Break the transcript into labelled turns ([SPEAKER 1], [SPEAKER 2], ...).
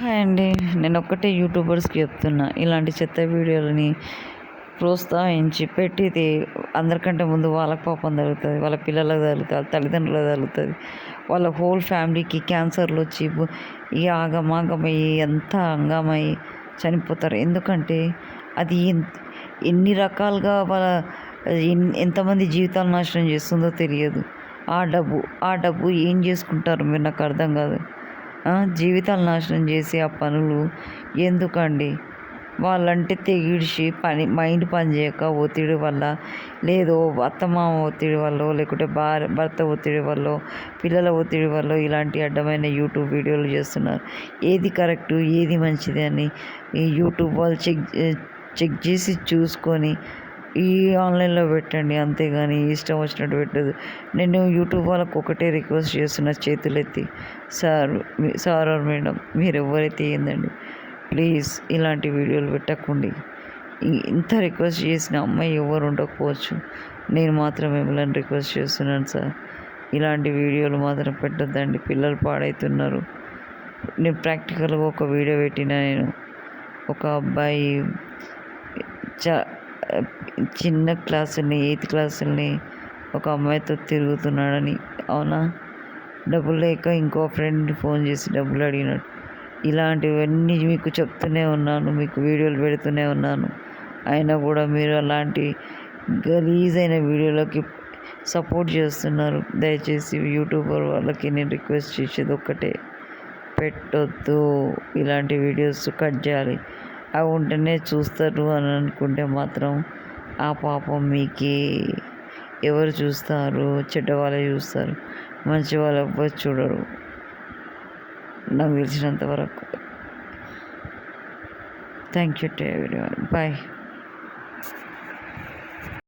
[SPEAKER 1] Hi అండి. నేను ఒక్కటే యూట్యూబర్స్‌కి చెప్తున్నా. ఇలాంటి చెత్త వీడియోలని ప్రోత్సహించి పెట్టితే అందరికంటే ముందు వాళ్ళకి పాపం తగులుతది. వాళ్ళ పిల్లలకు తగులుతది. వాళ్ళ తల్లిదండ్రులకు తగులుతది. వాళ్ళ హోల్ ఫ్యామిలీకి క్యాన్సర్‌లొచ్చి ఇగ ఆగమాగమయ్యి అంతా హంగామయ్యి చనిపోతారు. ఎందుకంటే అది ఎన్ని రకాలుగా ఎంతమంది జీవితాలు నాశనం చేస్తుందో తెలియదు. ఆ డబ్బు ఏం చేసుకుంటారో మీరు నాకు అర్థం కాదు. జీవితాలు నాశనం చేసి ఆ పనులు ఎందుకండి? వాళ్ళంటే తెగిడిచి మైండ్ పని చేయక ఒత్తిడి వల్ల, లేదో అత్తమామ ఒత్తిడి వల్లో, లేకుంటే భర్త ఒత్తిడి వల్లో, పిల్లల ఒత్తిడి వల్లో ఇలాంటి అడ్డమైన యూట్యూబ్ వీడియోలు చేస్తున్నారు. ఏది కరెక్టు, ఏది మంచిది అని ఈ యూట్యూబ్ వాళ్ళు చెక్ చేసి చూసుకొని ఈ ఆన్లైన్లో పెట్టండి. అంతేగాని ఇష్టం వచ్చినట్టు పెట్టదు. నేను యూట్యూబ్ వాళ్ళకు ఒకటే రిక్వెస్ట్ చేస్తున్నా చేతులెత్తి, సార్ ఆర్ మేడం మీరు ఎవరైతే ఏందండి, ప్లీజ్ ఇలాంటి వీడియోలు పెట్టకండి. ఇంత రిక్వెస్ట్ చేసిన అమ్మాయి ఎవరు ఉండకపోవచ్చు, నేను మాత్రం మిమ్మల్ని రిక్వెస్ట్ చేస్తున్నాను సార్. ఇలాంటి వీడియోలు మాత్రం పెట్టొద్దండి. పిల్లలు పాడవుతున్నారు. నేను ప్రాక్టికల్గా ఒక వీడియో పెట్టిన, నేను ఒక అబ్బాయి చిన్న క్లాసుల్ని 8th క్లాసుల్ని ఒక అమ్మాయితో తిరుగుతున్నాడని. అవునా? డబ్బులు లేక ఇంకో ఫ్రెండ్ ఫోన్ చేసి డబ్బులు అడిగినాడు. ఇలాంటివన్నీ మీకు చెప్తూనే ఉన్నాను, మీకు వీడియోలు పెడుతూనే ఉన్నాను. అయినా కూడా మీరు అలాంటి గలీజైన వీడియోలకి సపోర్ట్ చేస్తున్నారు. దయచేసి యూట్యూబర్ వాళ్ళకి నేను రిక్వెస్ట్ చేసేది ఒక్కటే, పెట్టొద్దు. ఇలాంటి వీడియోస్ కట్ చేయాలి. అవి ఉంటేనే చూస్తారు అని అనుకుంటే మాత్రం ఆ పాపం మీకే. ఎవరు చూస్తారు? చెడ్డవాళ్ళే చూస్తారు. మంచి వాళ్ళు ఎవ్వరు చూడరు నాకు తెలిసినంత వరకు. Thank you to everyone. Bye.